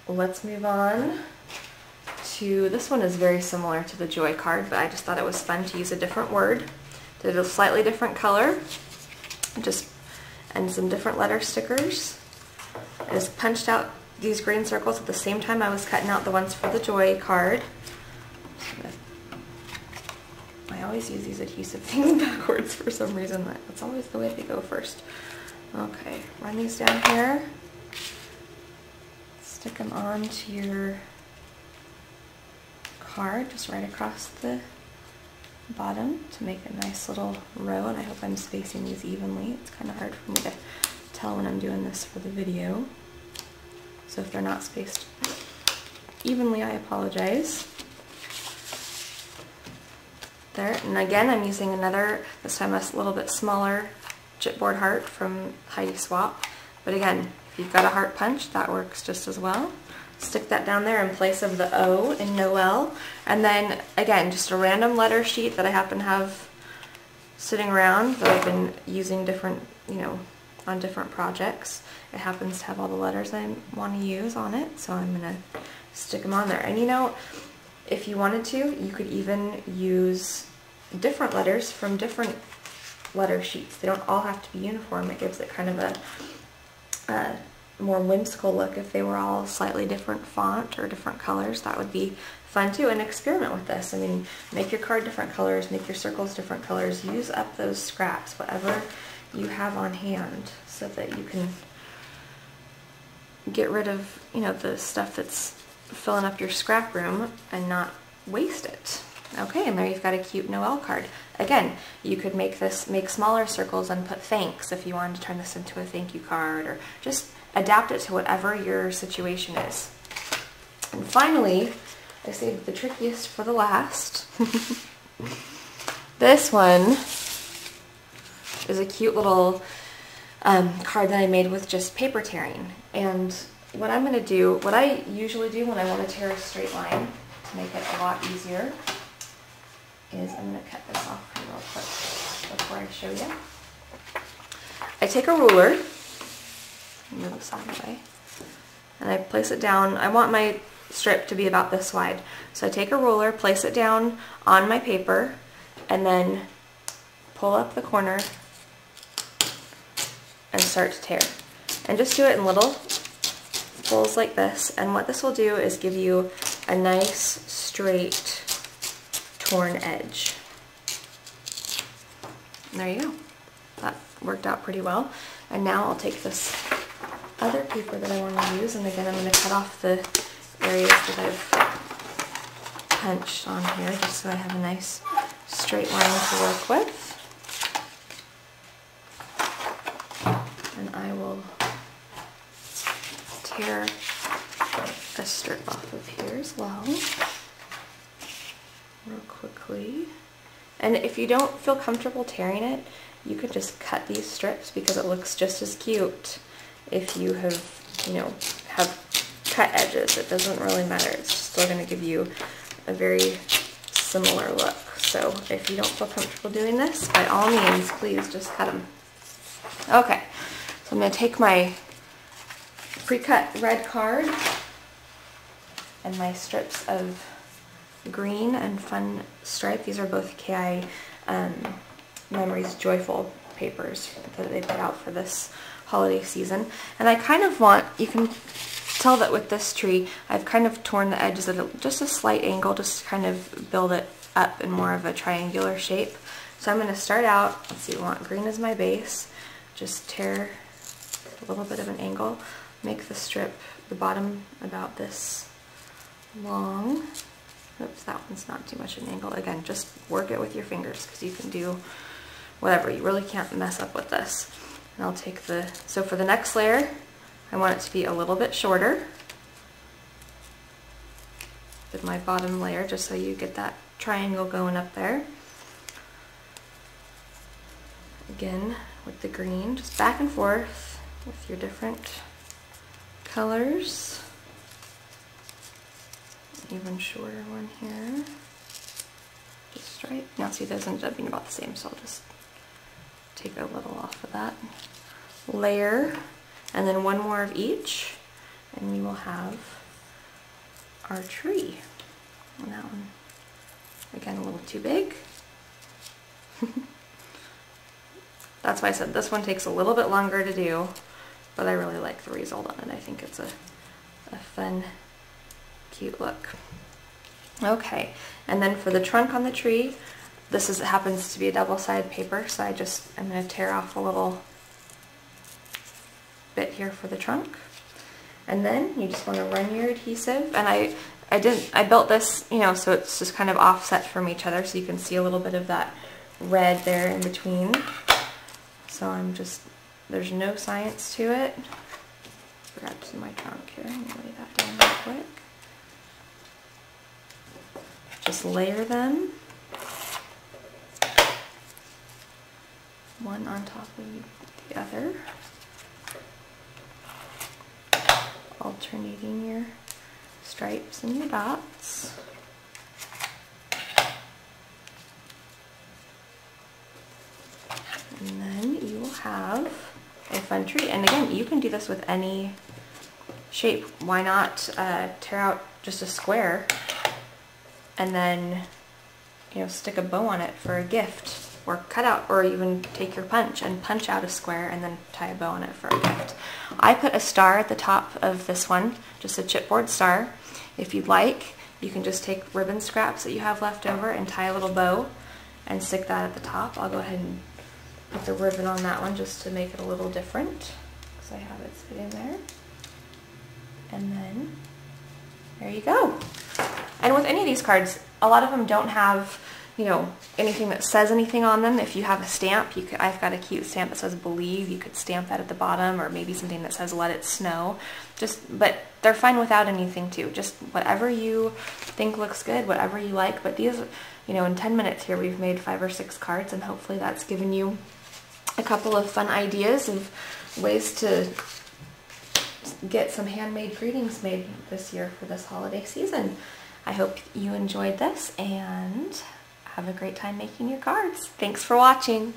let's move on to, this one is very similar to the Joy card, but I just thought it was fun to use a different word. Did a slightly different color, and some different letter stickers. I just punched out these green circles at the same time I was cutting out the ones for the Joy card. I always use these adhesive things backwards for some reason. That's always the way they go first. Okay, run these down here. Stick them onto your card, just right across the bottom to make a nice little row, and I hope I'm spacing these evenly. It's kind of hard for me to tell when I'm doing this for the video, so if they're not spaced evenly, I apologize. There, and again I'm using another, this time a little bit smaller chipboard heart from Heidi Swapp, but again, if you've got a heart punch, that works just as well. Stick that down there in place of the O in Noel, and then again just a random letter sheet that I happen to have sitting around that I've been using different, on different projects. It happens to have all the letters I want to use on it, so I'm going to stick them on there. And if you wanted to, you could even use different letters from different letter sheets. They don't all have to be uniform. It gives it kind of a more whimsical look if they were all slightly different font or different colors. That would be fun too, and experiment with this. I mean, make your card different colors, make your circles different colors, use up those scraps, whatever you have on hand, so that you can get rid of, the stuff that's filling up your scrap room and not waste it. Okay, and there you've got a cute Noel card. Again, you could make smaller circles and put thanks if you wanted to turn this into a thank you card, or just adapt it to whatever your situation is. And finally, I saved the trickiest for the last. This one is a cute little card that I made with just paper tearing. And what I'm going to do, what I usually do when I want to tear a straight line to make it a lot easier, is I'm going to cut this off real quick before I show you. I take a ruler, move this out of the way, and I place it down. I want my strip to be about this wide, so I take a ruler, place it down on my paper, and then pull up the corner and start to tear. And just do it in little pulls like this, and what this will do is give you a nice straight torn edge. And there you go. That worked out pretty well. And now I'll take this other paper that I want to use, and again I'm going to cut off the areas that I've punched on here just so I have a nice straight line to work with. And I will tear a strip off of here as well, real quickly. And if you don't feel comfortable tearing it, you could just cut these strips, because it looks just as cute if you have, have cut edges. It doesn't really matter. It's still going to give you a very similar look. So if you don't feel comfortable doing this, by all means, please just cut them. Okay, so I'm going to take my pre-cut red card and my strips of green and fun stripe. These are both KI Memories Joyful papers that they put out for this holiday season. And I kind of want, you can tell that with this tree, I've kind of torn the edges at just a slight angle, just to kind of build it up in more of a triangular shape. So I'm going to start out, let's see, I want green as my base, just tear a little bit of an angle, make the strip, the bottom about this long. Oops, that one's not too much an angle. Again, just work it with your fingers, because you can do whatever. You really can't mess up with this. And I'll take so for the next layer, I want it to be a little bit shorter than my bottom layer, just so you get that triangle going up there. Again, with the green, just back and forth with your different colors. Even shorter one here. Just stripe. Now see, those ended up being about the same, so I'll just take a little off of that layer, and then one more of each, and we will have our tree. And that one, again, a little too big. That's why I said this one takes a little bit longer to do, but I really like the result on it. I think it's a fun, cute look. Okay, and then for the trunk on the tree, this happens to be a double-sided paper, so I'm going to tear off a little bit here for the trunk. And then you just want to run your adhesive, and I built this, you know, so it's just kind of offset from each other, so you can see a little bit of that red there in between. So there's no science to it. Forgot to do my trunk here. I'm gonna lay that down real quick. Just layer them, one on top of the other, alternating your stripes and your dots. And then you will have a fun tree. And again, you can do this with any shape. Why not tear out just a square and then, you know, stick a bow on it for a gift, or cut out, or even take your punch and punch out a square and then tie a bow on it for a gift. I put a star at the top of this one, just a chipboard star. If you'd like, you can just take ribbon scraps that you have left over and tie a little bow and stick that at the top. I'll go ahead and put the ribbon on that one just to make it a little different, because I have it sitting there. And then there you go. And with any of these cards, a lot of them don't have, you know, anything that says anything on them. If you have a stamp, I've got a cute stamp that says believe, you could stamp that at the bottom, or maybe something that says let it snow. But they're fine without anything too. Just whatever you think looks good, whatever you like. But these, you know, in 10 minutes here we've made 5 or 6 cards, and hopefully that's given you a couple of fun ideas of ways to get some handmade greetings made this year for this holiday season. I hope you enjoyed this and have a great time making your cards. Thanks for watching.